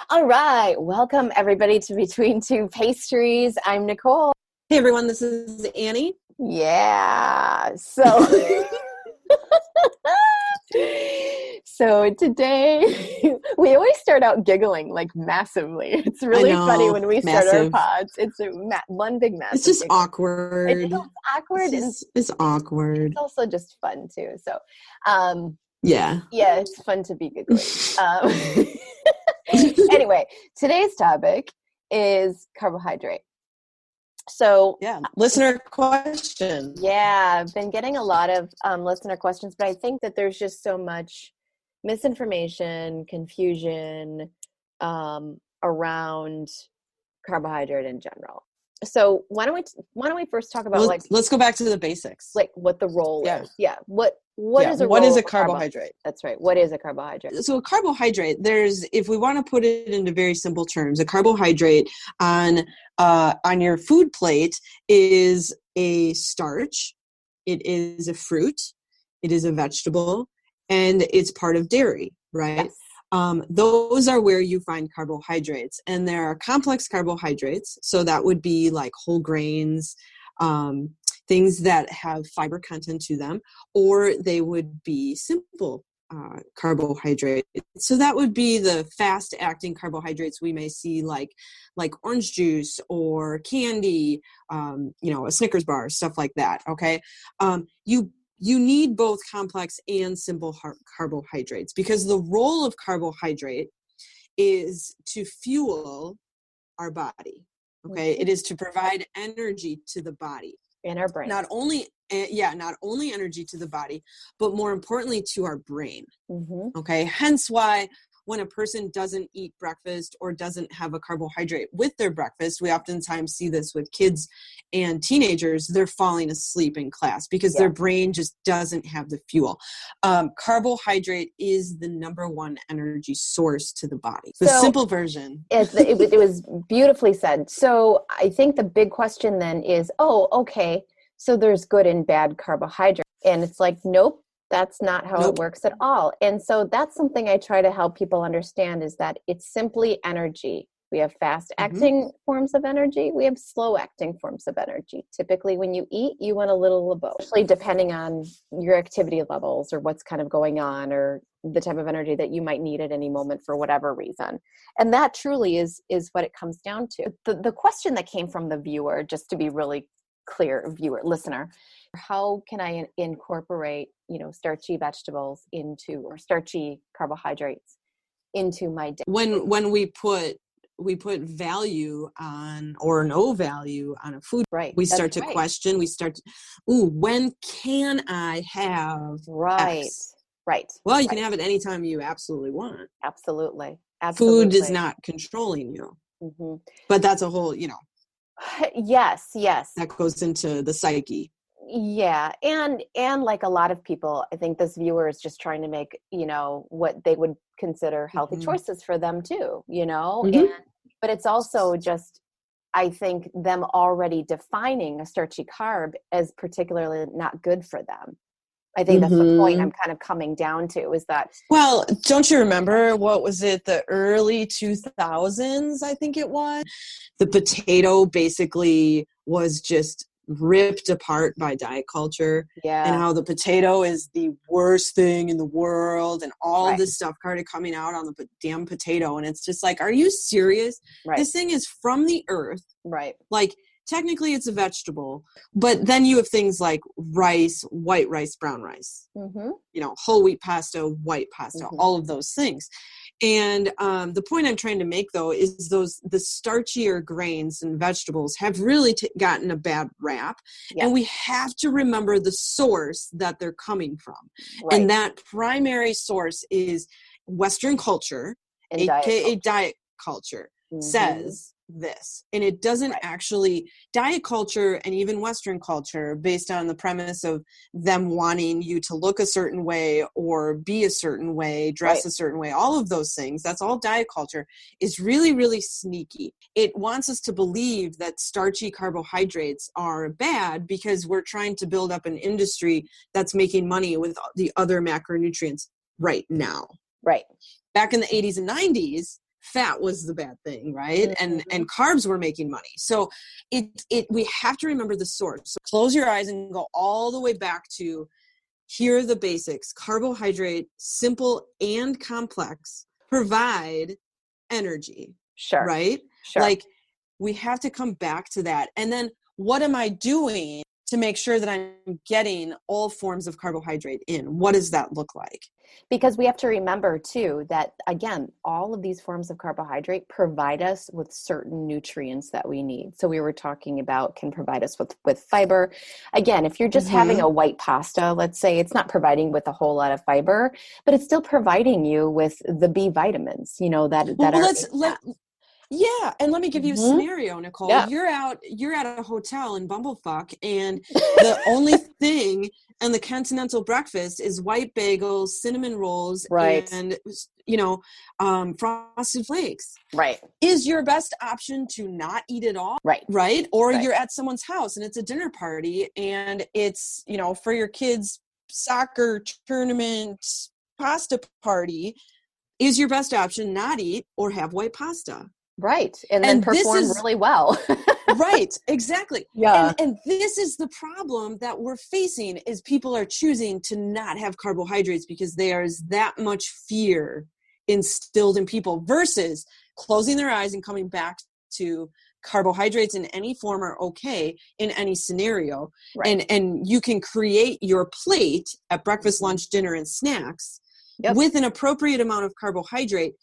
All right. Welcome, everybody, to Between Two Pastries. I'm Nicole. Hey, everyone. This is Annie. Yeah. So, so today, we always start out giggling like massively. It's really funny when we start our pods. It's one big mess. It's just awkward. It's awkward. It's awkward. It's also just fun, too. So, yeah, it's fun to be giggling. Anyway, today's topic is carbohydrate. So listener question. Yeah, I've been getting a lot of listener questions, but I think that there's just so much misinformation, confusion around carbohydrate in general. So why don't we first talk about let's go back to the basics, like what the role is. Yeah, what is a carbohydrate? That's right. What is a carbohydrate? So a carbohydrate, if we want to put it into very simple terms, a carbohydrate on your food plate is a starch, it is a fruit, it is a vegetable, and it's part of dairy, right? Yes. Those are where you find carbohydrates, and there are complex carbohydrates. So that would be like whole grains, things that have fiber content to them, or they would be simple carbohydrates. So that would be the fast acting carbohydrates we may see like orange juice or candy, a Snickers bar, stuff like that. Okay. You need both complex and simple carbohydrates, because the role of carbohydrate is to fuel our body. Okay. Mm-hmm. It is to provide energy to the body. In our brain. Not only energy to the body, but more importantly to our brain. Mm-hmm. Okay. Hence why when a person doesn't eat breakfast or doesn't have a carbohydrate with their breakfast, we oftentimes see this with kids and teenagers, they're falling asleep in class because their brain just doesn't have the fuel. Carbohydrate is the number one energy source to the body. The simple version. It was beautifully said. So I think the big question then is, okay, so there's good and bad carbohydrate. And it's like, nope. That's not how it works at all. And so that's something I try to help people understand, is that it's simply energy. We have fast-acting forms of energy. We have slow-acting forms of energy. Typically, when you eat, you want a little of both, especially depending on your activity levels or what's kind of going on or the type of energy that you might need at any moment for whatever reason. And that truly is what it comes down to. The question that came from the viewer, just to be really clear, listener, how can I incorporate, starchy vegetables or starchy carbohydrates into my day? When we put value on or no value on a food, right? We start to question. We start to, when can I have X? Right. Well, you can have it anytime you absolutely want. Absolutely. Food is not controlling you. Mm-hmm. But that's a whole, Yes. That goes into the psyche. Yeah. And like a lot of people, I think this viewer is just trying to make, what they would consider healthy choices for them too, but it's also just, I think, them already defining a starchy carb as particularly not good for them. I think that's the point I'm kind of coming down to, is that. Well, don't you remember, what was it, the early 2000s, I think it was? The potato basically was just ripped apart by diet culture, and how the potato is the worst thing in the world, and all this stuff started coming out on the damn potato. And it's just like, are you serious? This thing is from the earth. Like, technically it's a vegetable, but then you have things like rice, white rice, brown rice, whole wheat pasta, white pasta, all of those things. And the point I'm trying to make, though, is the starchier grains and vegetables have really gotten a bad rap. And we have to remember the source that they're coming from. And that primary source is Western culture, and aka diet culture, says this. And it doesn't actually, diet culture and even Western culture, based on the premise of them wanting you to look a certain way or be a certain way, dress a certain way, all of those things, that's all diet culture, is really, really sneaky. It wants us to believe that starchy carbohydrates are bad because we're trying to build up an industry that's making money with the other macronutrients right now. Right. Back in the 80s and 90s, fat was the bad thing, right? Mm-hmm. And carbs were making money. So we have to remember the source. So close your eyes and go all the way back to, here are the basics. Carbohydrate, simple and complex, provide energy, Sure. right? Sure. Like, we have to come back to that. And then what am I doing to make sure that I'm getting all forms of carbohydrate in? What does that look like? Because we have to remember too that, again, all of these forms of carbohydrate provide us with certain nutrients that we need. So we were talking about can provide us with fiber. Again, if you're just having a white pasta, let's say, it's not providing with a whole lot of fiber, but it's still providing you with the B vitamins, Yeah, and let me give you a scenario, Nicole. Yeah. You're at a hotel in Bumblefuck, and the only thing on the continental breakfast is white bagels, cinnamon rolls, right, and frosted flakes. Right. Is your best option to not eat it all? Right? Or you're at someone's house and it's a dinner party and it's, for your kids' soccer tournament pasta party. Is your best option not eat or have white pasta? Right. And then perform really well. Right. Exactly. Yeah. And this is the problem that we're facing, is people are choosing to not have carbohydrates because there's that much fear instilled in people, versus closing their eyes and coming back to carbohydrates in any form are okay in any scenario. Right. And you can create your plate at breakfast, lunch, dinner, and snacks with an appropriate amount of carbohydrate,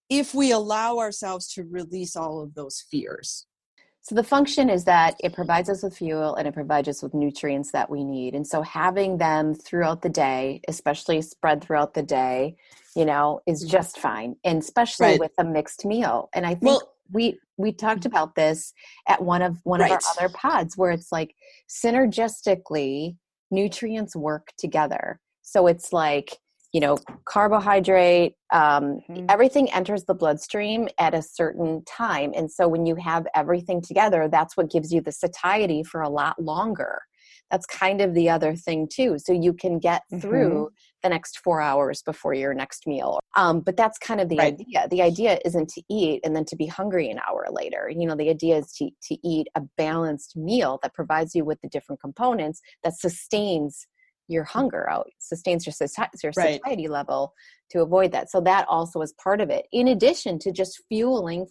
if we allow ourselves to release all of those fears. So the function is that it provides us with fuel and it provides us with nutrients that we need. And so having them throughout the day, especially spread throughout the day, is just fine. And especially with a mixed meal. And I think we talked about this at one of our other pods, where it's like synergistically nutrients work together. So it's like, carbohydrate, everything enters the bloodstream at a certain time. And so when you have everything together, that's what gives you the satiety for a lot longer. That's kind of the other thing too. So you can get through the next 4 hours before your next meal. But that's kind of the idea. The idea isn't to eat and then to be hungry an hour later. The idea is to eat a balanced meal that provides you with the different components that sustains your hunger out, sustains your satiety level to avoid that. So that also is part of it, in addition to just fueling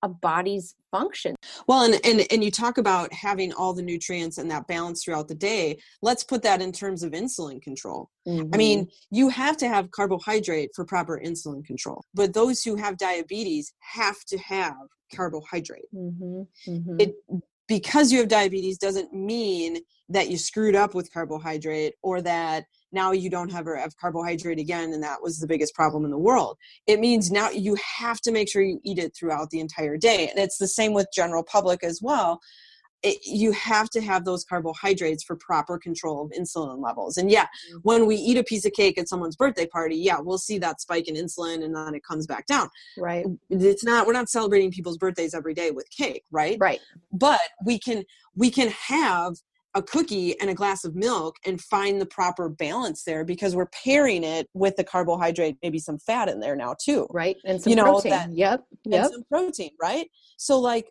a body's function. Well, and you talk about having all the nutrients and that balance throughout the day. Let's put that in terms of insulin control. I mean, you have to have carbohydrate for proper insulin control, but those who have diabetes have to have carbohydrate. Because you have diabetes doesn't mean that you screwed up with carbohydrate, or that now you don't have carbohydrate again and that was the biggest problem in the world. It means now you have to make sure you eat it throughout the entire day. And it's the same with general public as well. You have to have those carbohydrates for proper control of insulin levels. And when we eat a piece of cake at someone's birthday party, we'll see that spike in insulin and then it comes back down. Right. We're not celebrating people's birthdays every day with cake, right? Right. But we can have a cookie and a glass of milk and find the proper balance there, because we're pairing it with the carbohydrate, maybe some fat in there now too. Right. And some protein. And some protein, right? So like,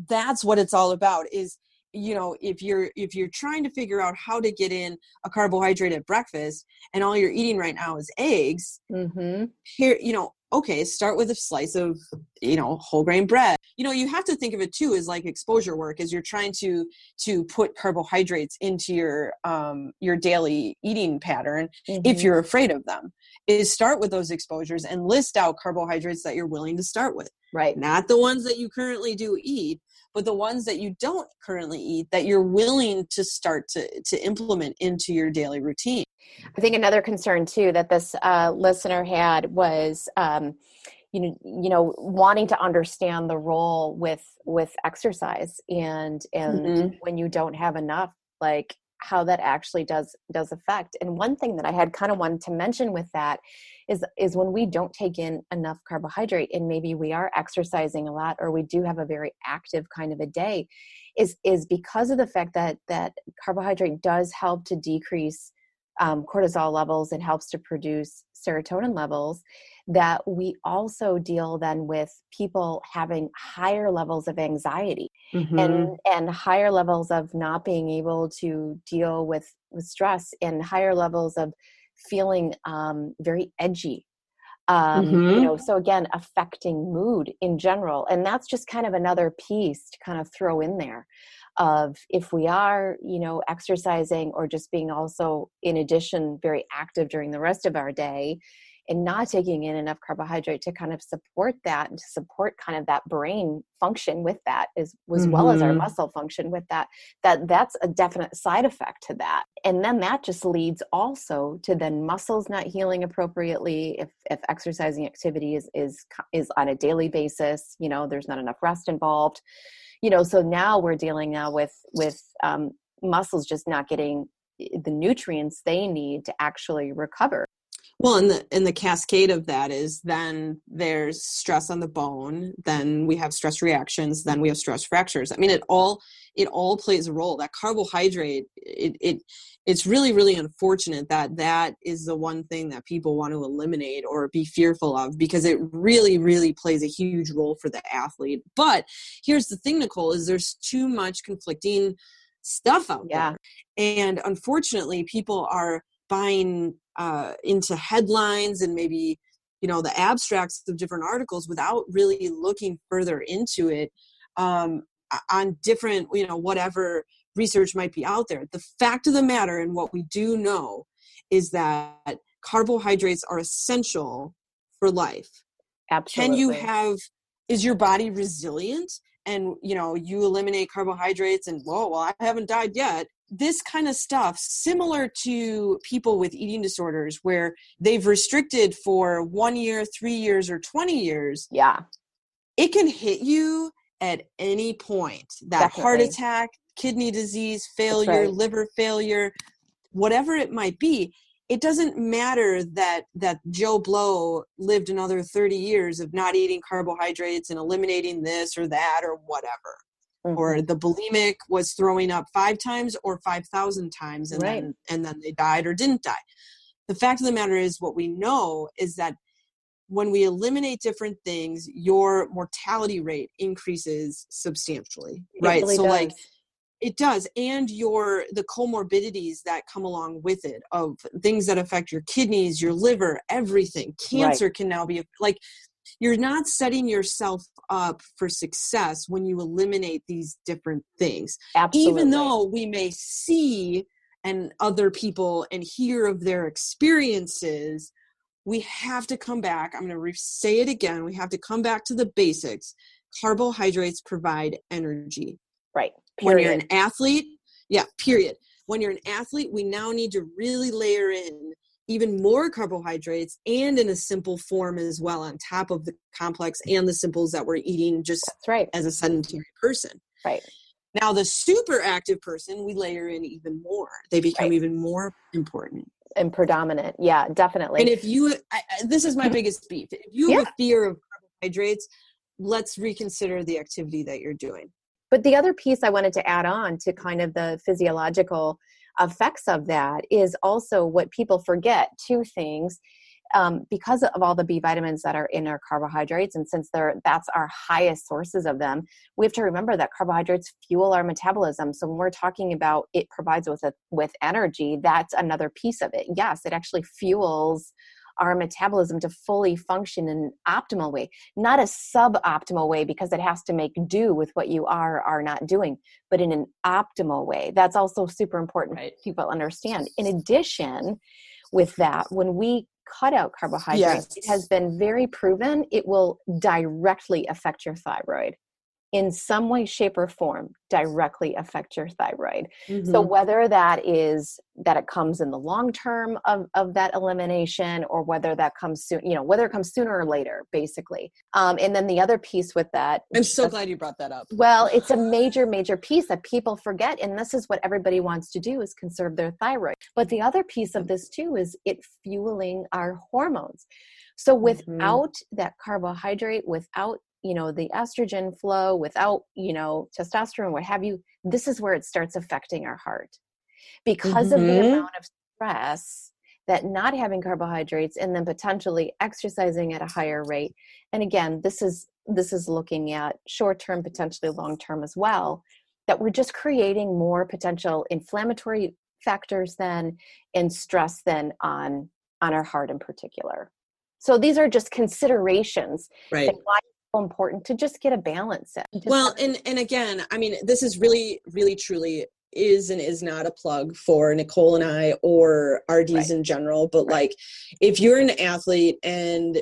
that's what it's all about, is, if you're trying to figure out how to get in a carbohydrate at breakfast and all you're eating right now is eggs, here, okay, start with a slice of, whole grain bread. You have to think of it too as like exposure work, as you're trying to put carbohydrates into your daily eating pattern. If you're afraid of them, is start with those exposures and list out carbohydrates that you're willing to start with. Right. Not the ones that you currently do eat, but the ones that you don't currently eat that you're willing to start to implement into your daily routine. I think another concern too that this listener had was, wanting to understand the role with exercise and when you don't have enough, like how that actually does affect. And one thing that I had kind of wanted to mention with that is when we don't take in enough carbohydrate, and maybe we are exercising a lot, or we do have a very active kind of a day, is because of the fact that carbohydrate does help to decrease cortisol levels, it helps to produce serotonin levels, that we also deal then with people having higher levels of anxiety and higher levels of not being able to deal with stress, and higher levels of feeling very edgy. So again, affecting mood in general. And that's just kind of another piece to kind of throw in there of, if we are, exercising or just being also, in addition, very active during the rest of our day, and not taking in enough carbohydrate to kind of support that, and to support kind of that brain function with that, as well as our muscle function with that's a definite side effect to that. And then that just leads also to then muscles not healing appropriately if exercising activity is on a daily basis. There's not enough rest involved. So now we're dealing now with muscles just not getting the nutrients they need to actually recover. Well, and the cascade of that is, then there's stress on the bone, then we have stress reactions, then we have stress fractures. I mean, it all plays a role. That carbohydrate, it's really, really unfortunate that is the one thing that people want to eliminate or be fearful of, because it really, really plays a huge role for the athlete. But here's the thing, Nicole, is there's too much conflicting stuff out there. And unfortunately, people are buying into headlines and maybe, the abstracts of different articles without really looking further into it on different, whatever research might be out there. The fact of the matter, and what we do know, is that carbohydrates are essential for life. Absolutely. Is your body resilient? And, you eliminate carbohydrates and, I haven't died yet. This kind of stuff, similar to people with eating disorders where they've restricted for 1 year, 3 years, or 20 years. Yeah. It can hit you at any point. That Definitely. Heart attack, kidney disease, failure, liver failure, whatever it might be. It doesn't matter that Joe Blow lived another 30 years of not eating carbohydrates and eliminating this or that or whatever. Or the bulimic was throwing up 5 times or 5,000 times and then they died or didn't die. The fact of the matter is, what we know is that when we eliminate different things, your mortality rate increases substantially, right? Really so does. It does. And the comorbidities that come along with it, of things that affect your kidneys, your liver, everything. Cancer can now be you're not setting yourself up for success when you eliminate these different things. Absolutely. Even though we may see and other people and hear of their experiences, we have to come back. I'm going to say it again. We have to come back to the basics. Carbohydrates provide energy. Right. Period. When you're an athlete, period. When you're an athlete, we now need to really layer in even more carbohydrates, and in a simple form as well, on top of the complex and the simples that we're eating just as a sedentary person. Right. Now, the super active person, we layer in even more. They become even more important. And predominant. Yeah, definitely. And if this is my biggest beef. If you have a fear of carbohydrates, let's reconsider the activity that you're doing. But the other piece I wanted to add on to kind of the physiological effects of that is also what people forget. 2 things. Because of all the B vitamins that are in our carbohydrates, and since that's our highest sources of them, we have to remember that carbohydrates fuel our metabolism. So when we're talking about it provides us with energy, that's another piece of it. Yes, it actually fuels our metabolism to fully function in an optimal way, not a suboptimal way, because it has to make do with what you are not doing, but in an optimal way. That's also super important for people to understand. In addition, with that, when we cut out carbohydrates, it has been very proven it will directly affect your thyroid. In some way, shape, or form, directly affect your thyroid. So whether that is that it comes in the long term of that elimination, or whether that comes soon, whether it comes sooner or later, basically. And then the other piece with that, I'm so glad you brought that up. Well, it's a major, major piece that people forget. And this is what everybody wants to do, is conserve their thyroid. But the other piece of this too is it fueling our hormones. So without that carbohydrate, without the estrogen flow, without, testosterone, what have you, this is where it starts affecting our heart, because of the amount of stress that not having carbohydrates and then potentially exercising at a higher rate. And again, this is looking at short-term, potentially long-term as well, that we're just creating more potential inflammatory factors then and stress then on our heart in particular. So these are just considerations right. that why it's so important to just get a balance in. Well, and again, I mean, this is really, really, truly is and is not a plug for Nicole and I or RDs in general, but like if you're an athlete and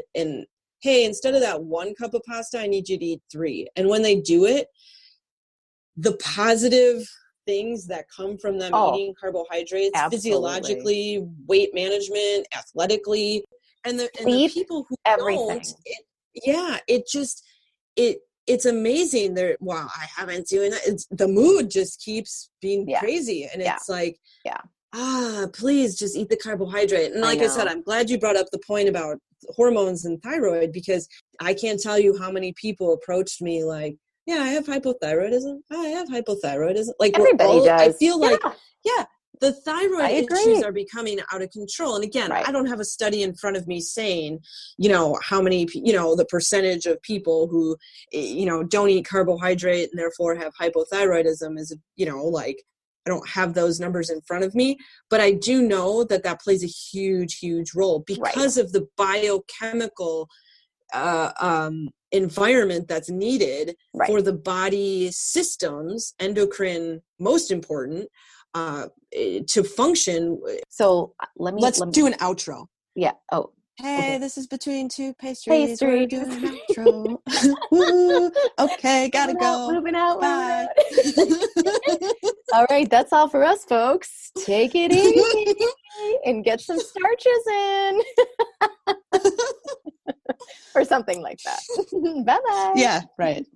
hey, instead of that 1 cup of pasta, I need you to eat 3. And when they do it, the positive things that come from them eating carbohydrates, physiologically, weight management, athletically, and the people who don't, it's amazing. Wow, I haven't doing that. The mood just keeps being crazy. And it's like, please just eat the carbohydrate. And like I said, I'm glad you brought up the point about hormones and thyroid, because I can't tell you how many people approached me like, I have hypothyroidism. I have hypothyroidism. Like everybody does. I feel like, the thyroid issues are becoming out of control. And again, I don't have a study in front of me saying, how many, the percentage of people who, don't eat carbohydrate and therefore have hypothyroidism is, like, I don't have those numbers in front of me, but I do know that plays a huge, huge role because of the biochemical environment that's needed for the body systems, endocrine, most important, to function. So let's do an outro. Yeah. Oh, hey, this is Between Two Pastries. We're doing an outro. Woo, okay, gotta go. Moving out. Bye. All right, that's all for us, folks. Take it easy and get some starches in. Or something like that. Bye-bye. Yeah, right.